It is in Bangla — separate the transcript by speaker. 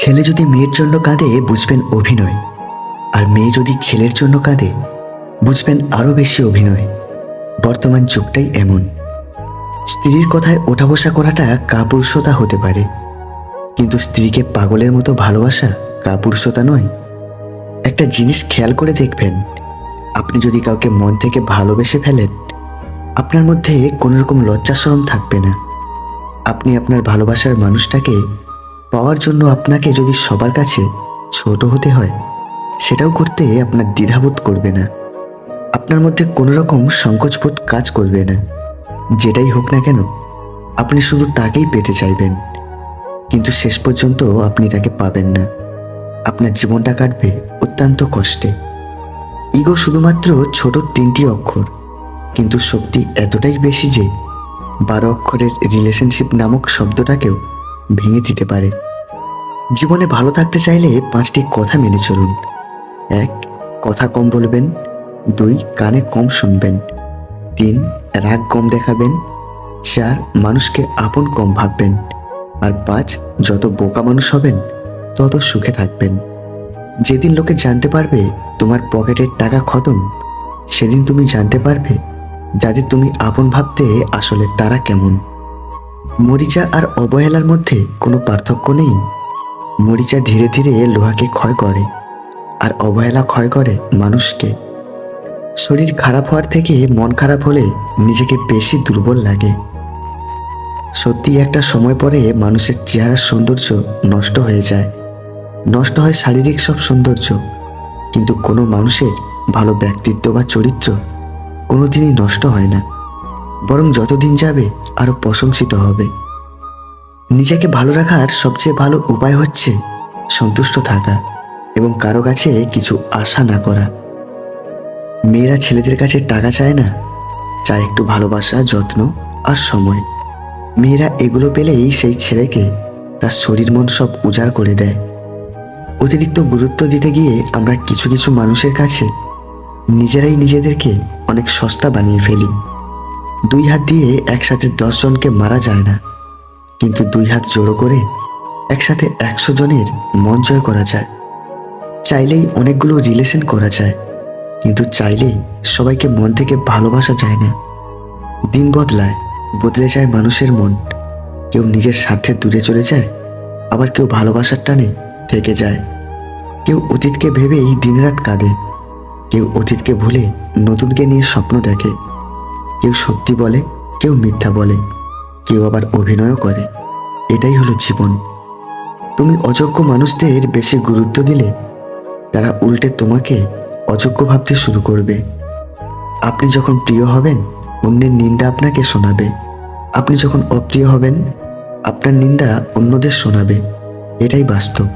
Speaker 1: ছেলে যদি মেয়ের জন্য কাঁদে বুঝবেন অভিনয়, আর মেয়ে যদি ছেলের জন্য কাঁদে বুঝবেন আরও বেশি অভিনয়। বর্তমান যুগটাই এমন। স্ত্রীর কথায় ওঠা বসা করাটা কাপুরুষতা হতে পারে, কিন্তু স্ত্রীকে পাগলের মতো ভালোবাসা কাপুরুষতা নয়। একটা জিনিস খেয়াল করে দেখবেন, আপনি যদি কাউকে মন থেকে ভালোবেসে ফেলেন, আপনার মধ্যে কোনো রকম লজ্জা শরম থাকবে না। আপনি আপনার ভালোবাসার মানুষটাকে পাওয়ার জন্য আপনাকে যদি সবার কাছে ছোট হতে হয়, সেটাও করতে আপনার দ্বিধাবোধ করবে না। আপনার মধ্যে কোনো রকম সংকোচবোধ কাজ করবে না। যেটাই হোক না কেন, আপনি শুধু তাকেই পেতে চাইবেন, কিন্তু শেষ পর্যন্ত আপনি তাকে পাবেন না। আপনার জীবনটা কাটবে অত্যন্ত কষ্টে। ইগো শুধুমাত্র ছোট 3টি অক্ষর, কিন্তু শক্তি এতটাই বেশি যে 12 অক্ষরের রিলেশনশিপ নামক শব্দটাকেও ভেঙে দিতে পারে। জীবনে ভালো থাকতে চাইলে 5টি কথা মেনে চলুন। 1. কথা কম বলবেন। 2. কানে কম শুনবেন। 3. রাগ কম দেখাবেন। 4. মানুষকে আপন কম ভাববেন। আর 5. যত বোকা মানুষ হবেন তত সুখে থাকবেন। যেদিন লোকে জানতে পারবে তোমার পকেটের টাকা খতম, সেদিন তুমি জানতে পারবে যাদের তুমি আপন ভাবতে আসলে তারা কেমন। মরিচা আর অবহেলার মধ্যে কোনো পার্থক্য নেই। মরিচা ধীরে ধীরে লোহাকে ক্ষয় করে, আর অবহেলা ক্ষয় করে মানুষকে। শরীর খারাপ হওয়ার থেকে মন খারাপ হলে নিজেকে বেশি দুর্বল লাগে। সত্যি একটা সময় পরে মানুষের চেহারার সৌন্দর্য নষ্ট হয়ে যায়। নষ্ট হয় শারীরিক সব সৌন্দর্য, কিন্তু কোনো মানুষের ভালো ব্যক্তিত্ব বা চরিত্র কোনোদিনই নষ্ট হয় না, বরং যতদিন যাবে আরও প্রশংসিত হবে। নিজেকে ভালো রাখার সবচেয়ে ভালো উপায় হচ্ছে সন্তুষ্ট থাকা এবং কারো কাছে কিছু আশা না করা। মেয়েরা ছেলেদের কাছে টাকা চায় না, চায় একটু ভালোবাসা, যত্ন আর সময়। মেয়েরা এগুলো পেলেই সেই ছেলেকে তার শরীর মন সব উজাড় করে দেয়। অতিরিক্ত গুরুত্ব দিতে গিয়ে আমরা কিছু কিছু মানুষের কাছে নিজেরাই নিজেদেরকে অনেক সস্তা বানিয়ে ফেলি। 2 হাত দিয়ে একসাথে 10 জনকে মারা যায় না, কিন্তু 2 হাত জোড়ো করে একসাথে 100 জনের মন জয় করা যায়। চাইলেই অনেকগুলো রিলেশন করা যায়, কিন্তু চাইলেই সবাইকে মন থেকে ভালোবাসা যায় না। দিন বদলায়, বদলে যায় মানুষের মন। কেউ নিজের স্বার্থে দূরে চলে যায়, আবার কেউ ভালোবাসার টানে থেকে যায়। কেউ অতীতকে ভেবেই দিনরাত কাঁদে, কেউ অতীতকে ভুলে নতুনকে নিয়ে স্বপ্ন দেখে। কেউ সত্যি বলে, কেউ মিথ্যা বলে, কেউ আবার অভিনয়ও করে। এটাই হলো জীবন। তুমি অযোগ্য মানুষদের বেশি গুরুত্ব দিলে তারা উল্টে তোমাকে অযোগ্য ভাবতে শুরু করবে। আপনি যখন প্রিয় হবেন, অন্যের নিন্দা আপনাকে শোনাবে। আপনি যখন অপ্রিয় হবেন, আপনার নিন্দা অন্যদের শোনাবে। এটাই বাস্তব।